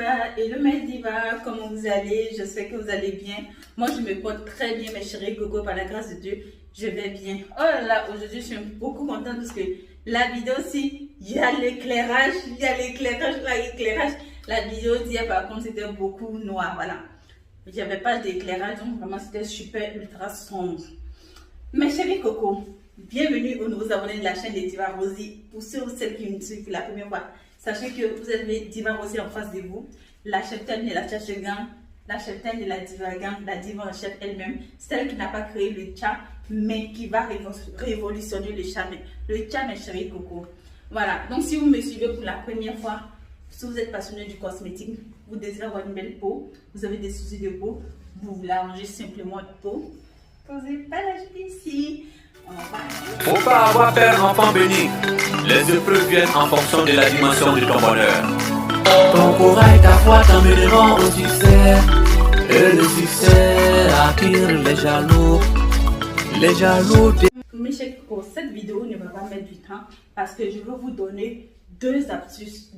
Diva et le Mes Diva, comment vous allez? Je sais que vous allez bien. Moi, je me porte très bien, mes chéris coco, par la grâce de Dieu, je vais bien. Oh là là, aujourd'hui, je suis beaucoup contente parce que la vidéo, si il y a l'éclairage, La vidéo d'hier, par contre, c'était beaucoup noir, voilà. Il n'y avait pas d'éclairage, donc vraiment, c'était super ultra sombre. Mes chéris coco, bienvenue aux nouveaux abonnés de la chaîne des Diva Rosie. Pour ceux ou celles qui me suivent pour la première fois, sachez que vous avez Diva Rosie en face de vous, la cheftaine de la Tchatche Gang, la cheftaine de la Diva Gang, la Diva en chef elle-même, celle qui n'a pas créé le chat, mais qui va révolutionner le chat, mes chéris coco. Voilà, donc si vous me suivez pour la première fois, si vous êtes passionné du cosmétique, vous désirez avoir une belle peau, vous avez des soucis de peau, vous voulez arranger simplement votre peau, posez pas la ici. Faut pas avoir peur, enfant béni. Les épreuves viennent en fonction de la dimension de ton bonheur. Ton courage, ta foi t'emmèneront au succès. Et le succès attire les jaloux. Les jaloux. Mes chers coco, cette vidéo ne va pas mettre du temps parce que je veux vous donner deux astuces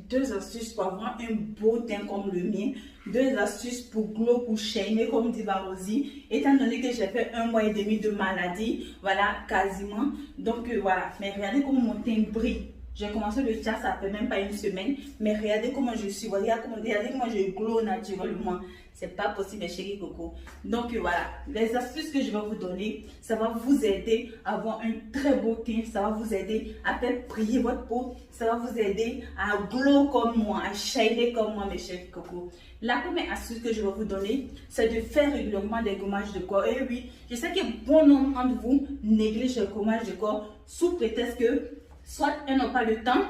pour avoir un beau teint comme le mien, deux astuces pour glow, pour shiner comme Diva Rosie, étant donné que j'ai fait 1 mois et demi de maladie, voilà, quasiment, donc voilà, mais regardez comment mon teint brille. J'ai commencé le chat, ça fait même pas une semaine, mais regardez comment je suis, regardez comment je glow naturellement. C'est pas possible, mes chéris coco. Donc voilà, les astuces que je vais vous donner, ça va vous aider à avoir un très beau teint, ça va vous aider à faire briller votre peau, ça va vous aider à glow comme moi, à shiner comme moi, mes chéris coco. La première astuce que je vais vous donner, c'est de faire régulièrement des gommages de corps. Et oui, je sais que bon nombre d'entre vous négligent le gommage de corps sous prétexte que soit elles n'ont pas le temps,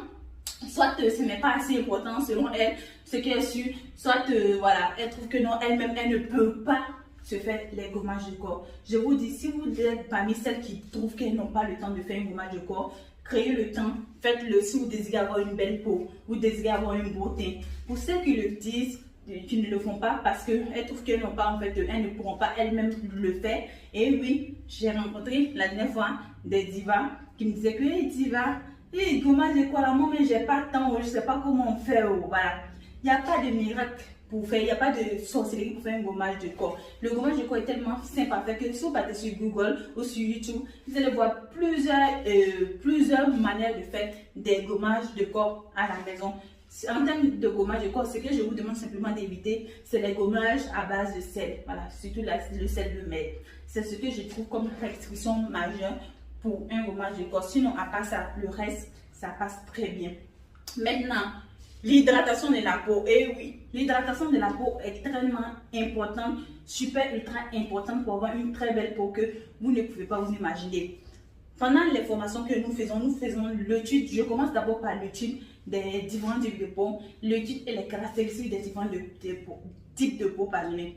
soit ce n'est pas assez important selon elles, ce qu'elles suivent, soit voilà, elles trouvent que non, elles-mêmes, elles ne peuvent pas se faire les gommages de corps. Je vous dis, si vous êtes parmi celles qui trouvent qu'elles n'ont pas le temps de faire un gommage de corps, créez le temps, faites-le si vous désirez avoir une belle peau, vous désirez avoir un beau teint. Pour celles qui le disent, qui ne le font pas parce qu'elles trouvent qu'elles n'ont pas, en fait, elles ne pourront pas elles-mêmes le faire. Et oui, j'ai rencontré la dernière fois des divas qui me disaient que hey, diva, hey, gommage de corps là, moi mais j'ai pas de temps, je sais pas comment on fait. Voilà, il n'y a pas de miracle pour faire, il n'y a pas de sorcellerie pour faire un gommage de corps. Le gommage de corps est tellement simple à faire que si vous partez sur Google ou sur YouTube, vous allez voir plusieurs manières de faire des gommages de corps à la maison. En termes de gommage de corps, ce que je vous demande simplement d'éviter, c'est les gommages à base de sel. Voilà, surtout le sel de mer. C'est ce que je trouve comme restriction majeure pour un gommage de corps. Sinon, à part ça, le reste, ça passe très bien. Maintenant, l'hydratation de la peau. Et oui, l'hydratation de la peau est extrêmement importante, super ultra importante pour avoir une très belle peau que vous ne pouvez pas vous imaginer. Pendant les formations que nous faisons l'étude. Je commence d'abord par l'étude des différents types de peau, l'étude et les caractéristiques des différents types de peau, pardonnez.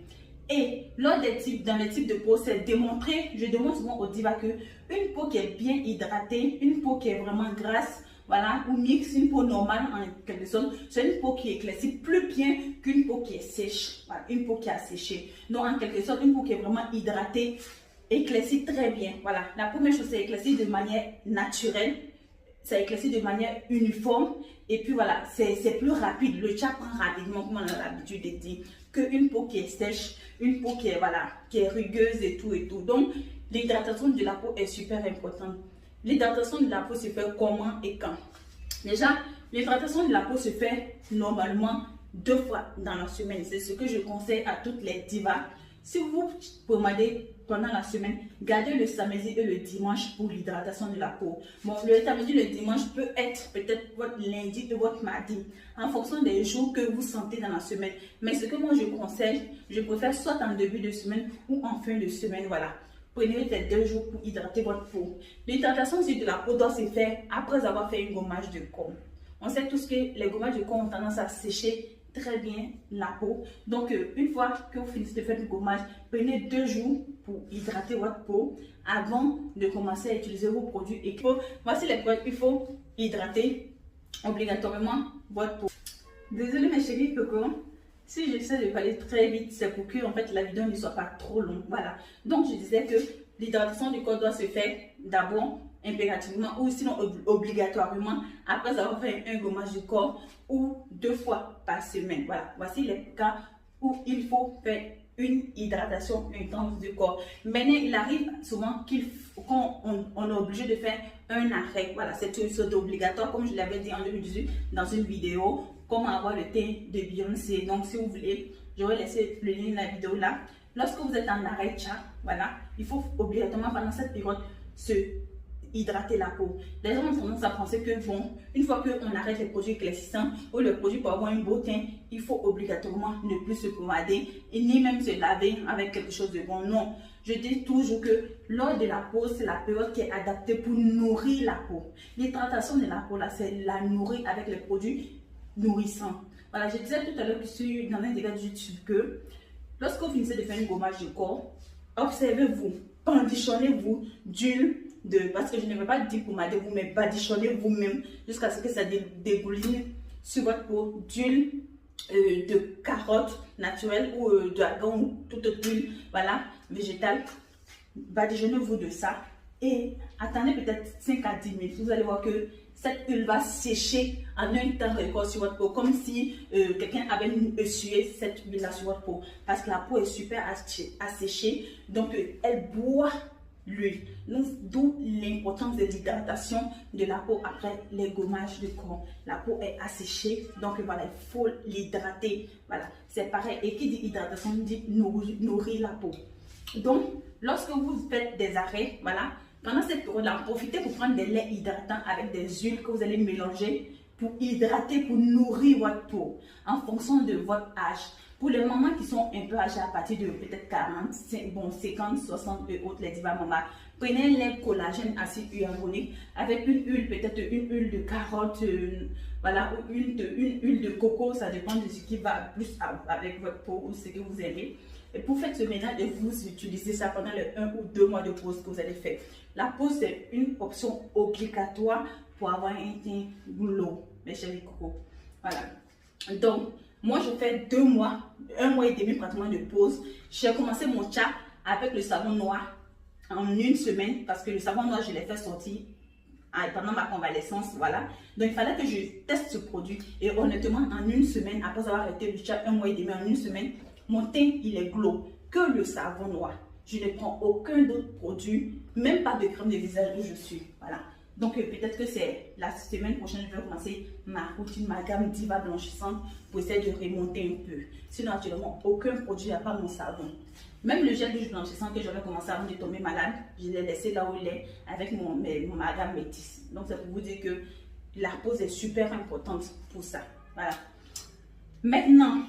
Et dans les types de peau, c'est démontré, je demande souvent aux divas que une peau qui est bien hydratée, une peau qui est vraiment grasse, voilà, ou mixte, une peau normale en quelque sorte, c'est une peau qui éclaircit plus bien qu'une peau qui est sèche, voilà, une peau qui a séché. Donc en quelque sorte, une peau qui est vraiment hydratée, éclaircit très bien. Voilà, la première chose, c'est éclaircir de manière naturelle, ça éclaircit de manière uniforme, et puis voilà, c'est plus rapide, le chat prend rapidement, comme on a l'habitude de dire, qu'une peau qui est sèche, une peau qui est, voilà, qui est rugueuse et tout. Donc, l'hydratation de la peau est super importante. L'hydratation de la peau se fait comment et quand? Déjà, l'hydratation de la peau se fait normalement 2 fois dans la semaine. C'est ce que je conseille à toutes les divas. Si vous pomadez pendant la semaine, gardez le samedi et le dimanche pour l'hydratation de la peau. Bon, le samedi et le dimanche peut être peut-être votre lundi et votre mardi, en fonction des jours que vous sentez dans la semaine. Mais ce que moi je conseille, je préfère soit en début de semaine ou en fin de semaine, voilà. Prenez les 2 jours pour hydrater votre peau. L'hydratation de la peau doit se faire après avoir fait un gommage de corps. On sait tous que les gommages de corps ont tendance à sécher très bien la peau. Donc, une fois que vous finissez de faire le gommage, prenez 2 jours pour hydrater votre peau avant de commencer à utiliser vos produits. Et voici les produits qu'il faut hydrater obligatoirement votre peau. Désolée mes chéris coco, si j'essaie de parler très vite, c'est pour que en fait, la vidéo ne soit pas trop longue. Voilà. Donc, je disais que l'hydratation du corps doit se faire d'abord impérativement ou sinon obligatoirement après avoir fait un gommage du corps ou 2 fois par semaine. Voilà, voici les cas où il faut faire une hydratation intense du corps. Maintenant, il arrive souvent qu'on est obligé de faire un arrêt. Voilà, c'est obligatoire, comme je l'avais dit en 2018 dans une vidéo, comment avoir le teint de Beyoncé. Donc, si vous voulez, j'aurais laissé le lien de la vidéo là. Lorsque vous êtes en arrêt chat, voilà, il faut obligatoirement pendant cette période se hydrater la peau. Les gens ont tendance à penser que bon, une fois qu'on arrête les produits éclaircissants ou le produit pour avoir un beau teint, il faut obligatoirement ne plus se pommader et ni même se laver avec quelque chose de bon. Non, je dis toujours que lors de la pause, c'est la période qui est adaptée pour nourrir la peau. L'hydratation de la peau là, c'est la nourrir avec les produits nourrissants. Voilà, je disais tout à l'heure que sur dans un dégât de YouTube que lorsque vous finissez de faire un gommage du corps, observez-vous, badigeonnez-vous d'huile parce que je ne vais pas dire pommadez-vous, mais badigeonnez vous-même jusqu'à ce que ça dégouline sur votre peau d'huile de carotte naturelle ou d'argan ou toute autre huile, voilà, végétale. Badigeonnez-vous de ça et attendez peut-être 5 à 10 minutes. Vous allez voir que cette huile va sécher en un temps record sur votre peau, comme si quelqu'un avait essuyé cette huile là sur votre peau, parce que la peau est super asséchée, donc elle boit l'huile. D'où l'importance de l'hydratation de la peau après les gommages du corps. La peau est asséchée, donc voilà, il faut l'hydrater. Voilà, c'est pareil. Et qui dit hydratation dit nourrir la peau. Donc, lorsque vous faites des arrêts, voilà, pendant cette période-là, profitez pour prendre des laits hydratants avec des huiles que vous allez mélanger pour hydrater, pour nourrir votre peau en fonction de votre âge. Pour les mamans qui sont un peu âgées à partir de peut-être 40, 50, 60 et autres, les divas mamas, prenez les collagène acide hyaluronique avec une huile, peut-être une huile de carotte, voilà, ou une huile de coco, ça dépend de ce qui va plus avec votre peau ou ce que vous aimez. Et pour faire ce ménage, vous utilisez ça pendant les 1 ou 2 mois de pause que vous allez faire. La pause, c'est une option obligatoire pour avoir un teint glow, mes chéris coco. Voilà. Donc, moi, je fais 2 mois, 1 mois et demi pratiquement de pause. J'ai commencé mon chat avec le savon noir en 1 semaine parce que le savon noir, je l'ai fait sortir pendant ma convalescence. Voilà. Donc, il fallait que je teste ce produit. Et honnêtement, en 1 semaine, après avoir arrêté le chat 1 mois et demi, en 1 semaine, mon teint, il est glow. Que le savon noir. Je ne prends aucun autre produit, même pas de crème de visage où je suis. Voilà. Donc, peut-être que c'est la semaine prochaine, je vais commencer ma routine, ma gamme Diva blanchissante pour essayer de remonter un peu. Sinon, actuellement, aucun produit, à part mon savon. Même le gel douche blanchissant que j'avais commencé avant de tomber malade, je l'ai laissé là où il est avec ma gamme métisse. Donc, c'est pour vous dire que la pause est super importante pour ça. Voilà. Maintenant,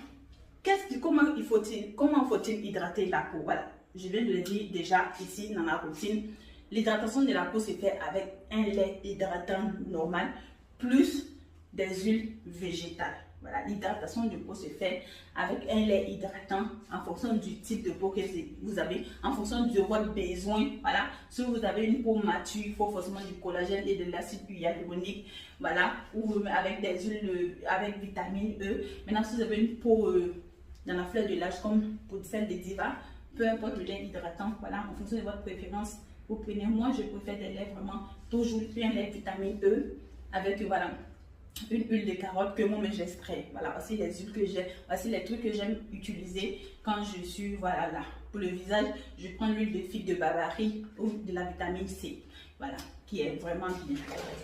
comment faut-il hydrater la peau? Voilà. Je viens de le dire déjà ici dans la routine. L'hydratation de la peau se fait avec un lait hydratant normal plus des huiles végétales. Voilà, l'hydratation de peau se fait avec un lait hydratant en fonction du type de peau que vous avez, en fonction de votre besoin. Voilà, si vous avez une peau mature, il faut forcément du collagène et de l'acide hyaluronique. Voilà, ou avec des huiles avec vitamine E. Maintenant, si vous avez une peau dans la fleur de l'âge comme pour celle des divas, peu importe le lait hydratant, voilà, en fonction de votre préférence. Vous prenez, moi je préfère des laits vraiment toujours un lait vitamine E avec voilà une huile de carotte que moi j'extrais. Voilà, voici les huiles que j'ai, voici les trucs que j'aime utiliser quand je suis voilà là. Pour le visage, je prends l'huile de figue de Babary ou de la vitamine C. Voilà, qui est vraiment bien.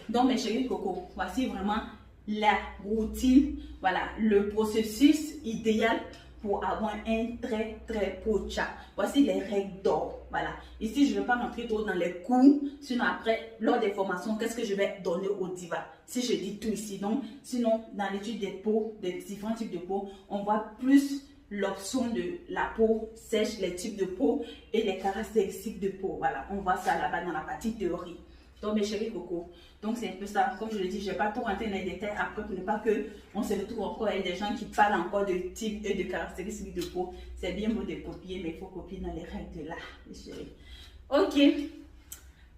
Donc mes chéris coco, voici vraiment la routine, voilà le processus idéal pour avoir un très beau chat. Voici les règles d'or. Voilà. Ici, je ne vais pas rentrer trop dans les cours. Sinon, après, lors des formations, qu'est-ce que je vais donner aux divas? Si je dis tout ici. Donc, sinon, dans l'étude des peaux, des différents types de peau, on voit plus l'option de la peau sèche, les types de peau et les caractéristiques de peau. Voilà. On voit ça là-bas dans la partie théorie. Donc mes chéris coco, donc c'est un peu ça, comme je le dis, je ne vais pas trop rentrer dans les détails après pour ne pas qu'on se retrouve encore avec des gens qui parlent encore de type et de caractéristiques de peau. C'est bien beau de copier, mais il faut copier dans les règles de l'art, mes chéris. Ok,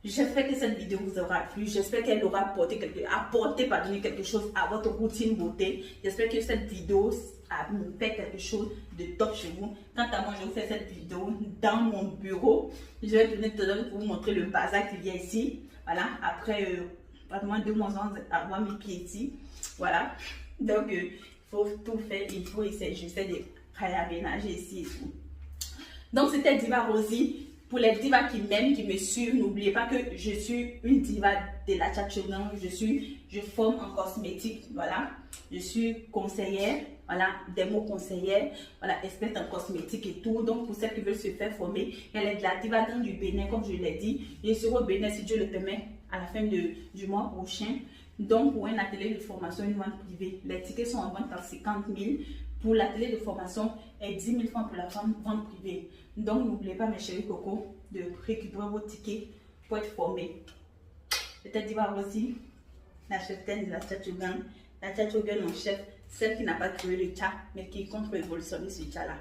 j'espère que cette vidéo vous aura plu, j'espère qu'elle aura apporté quelque chose à votre routine beauté. J'espère que cette vidéo à me faire quelque chose de top chez vous. Quant à moi, je vous fais cette vidéo dans mon bureau. Je vais tourner tout à l'heure pour vous montrer le bazar qui vient ici. Voilà, après pratiquement 2 mois sans avoir mis pied ici. Voilà, donc il faut tout faire, il faut essayer, j'essaie de réaménager ici et tout. Donc c'était Diva Rosie. Pour les divas qui m'aiment, qui me suivent, n'oubliez pas que je suis une diva de la Tchatchogan. Je forme en cosmétique, voilà. Je suis conseillère, voilà, démo conseillère, voilà, experte en cosmétique et tout. Donc pour celles qui veulent se faire former, elle est de la diva dans du Bénin, comme je l'ai dit. Je serai au Bénin si Dieu le permet à la fin du mois prochain. Donc pour un atelier de formation, une vente privée, les tickets sont en vente à 50 000. Pour l'atelier de formation et 10 000 francs pour la vente privée. Donc, n'oubliez pas, mes chéris coco, de récupérer vos tickets pour être formés. Peut-être Diva Rosie, la cheftaine de la Tchatchogan en chef, celle qui n'a pas créé le chat, mais qui compte révolutionner ce chat-là.